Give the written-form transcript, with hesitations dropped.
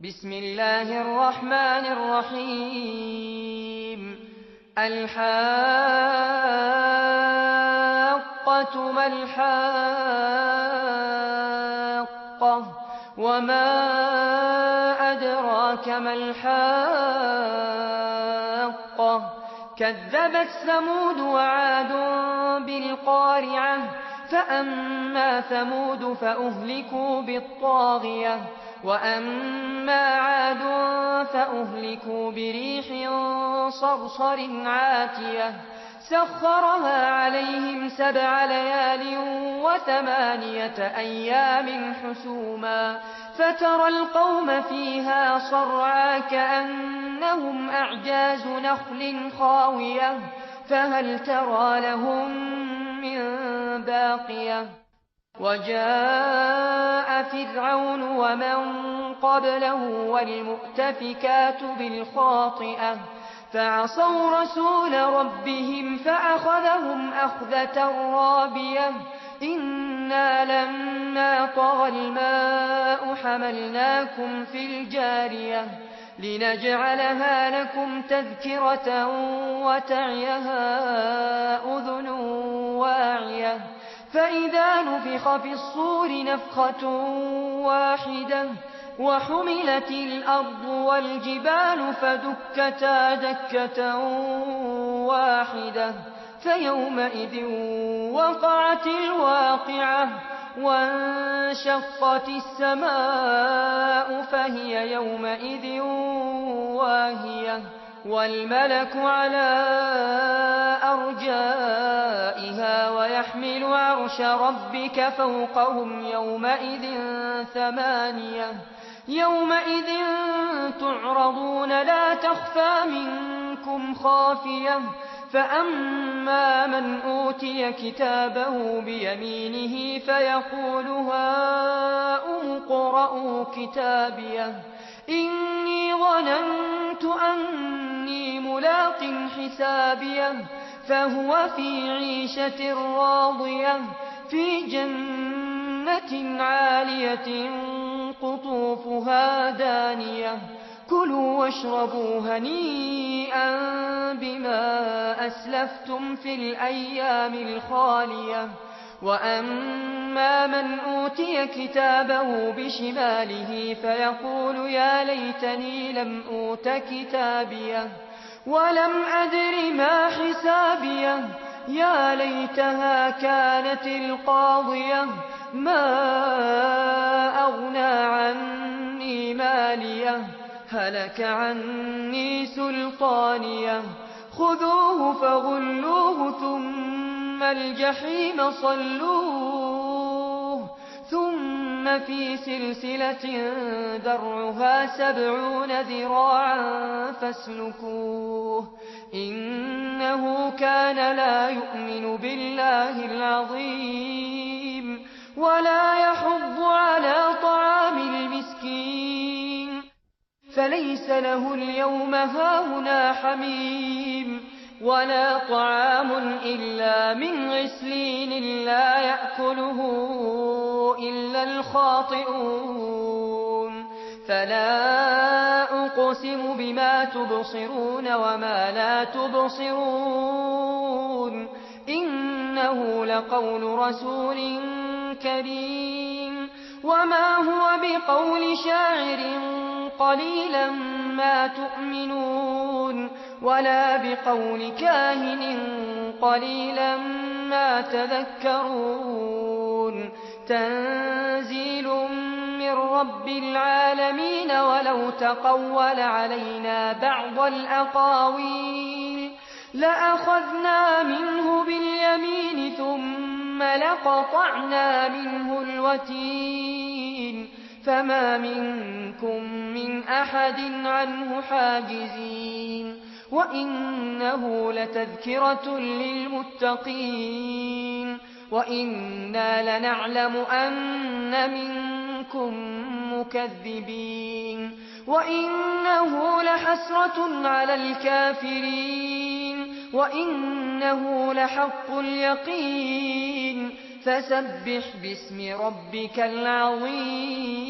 بسم الله الرحمن الرحيم الحاقة ما الحاقة وما أدراك ما الحاقة كذبت ثمود وعاد بالقارعة فأما ثمود فأهلكوا بالطاغية وأما عاد فأهلكوا بريح صرصر عاتية سخرها عليهم 7 ليال و8 أيام حسوما فترى القوم فيها صرعا كأنهم أعجاز نخل خاوية فهل ترى لهم من باقية وجاء فرعون ومن قبله والمؤتفكات بالخاطئة فعصوا رسول ربهم فأخذهم أخذة رابية إنا لما طغى الماء حملناكم في الجارية لنجعلها لكم تذكرة وتعيها أذن واعية فإذا نفخ في الصور نفخة واحدة وحملت الأرض والجبال فدكتا دكة واحدة فيومئذ وقعت الواقعة وانشقت السماء فهي يومئذ واهية والملك على أرجائها ويحمل عرش ربك فوقهم يومئذ 8 يومئذ تعرضون لا تخفى منكم خافية فأما من أوتي كتابه بيمينه فيقول هاؤم اقرءوا كتابيه إني ظننت أني ملاق حسابيه فهو في عيشة راضية في جنة عالية قطوفها دانية كلوا واشربوا هنيئا بما أسلفتم في الأيام الخالية وأما من أوتي كتابه بشماله فيقول يا ليتني لم أوت كتابيه ولم أدر ما حسابيه يا ليتها كانت القاضية ما أغنى عني ماليه هلك عني سلطانيه خذوه فغلوه ثم الجحيم صلوه ثم في سلسلة درعها 70 ذراعا فاسلكوه إنه كان لا يؤمن بالله العظيم ولا يحض على طعام المسكين فليس له اليوم هاهنا حميم ولا طعام إلا من غسلين لا يأكله إلا الخاطئون فلا أقسم بما تبصرون وما لا تبصرون إنه لقول رسول كريم وما هو بقول شاعر قليلا ما تؤمنون ولا بقول كاهن قليلا ما تذكرون تنزيل من رب العالمين ولو تقول علينا بعض الأقاويل لأخذنا منه باليمين ثم لقطعنا منه الوتين فما منكم من أحد عنه حاجزين وإنه لتذكرة للمتقين وإنا لنعلم أن منكم مكذبين وإنه لحسرة على الكافرين وإنه لحق اليقين فسبح باسم ربك العظيم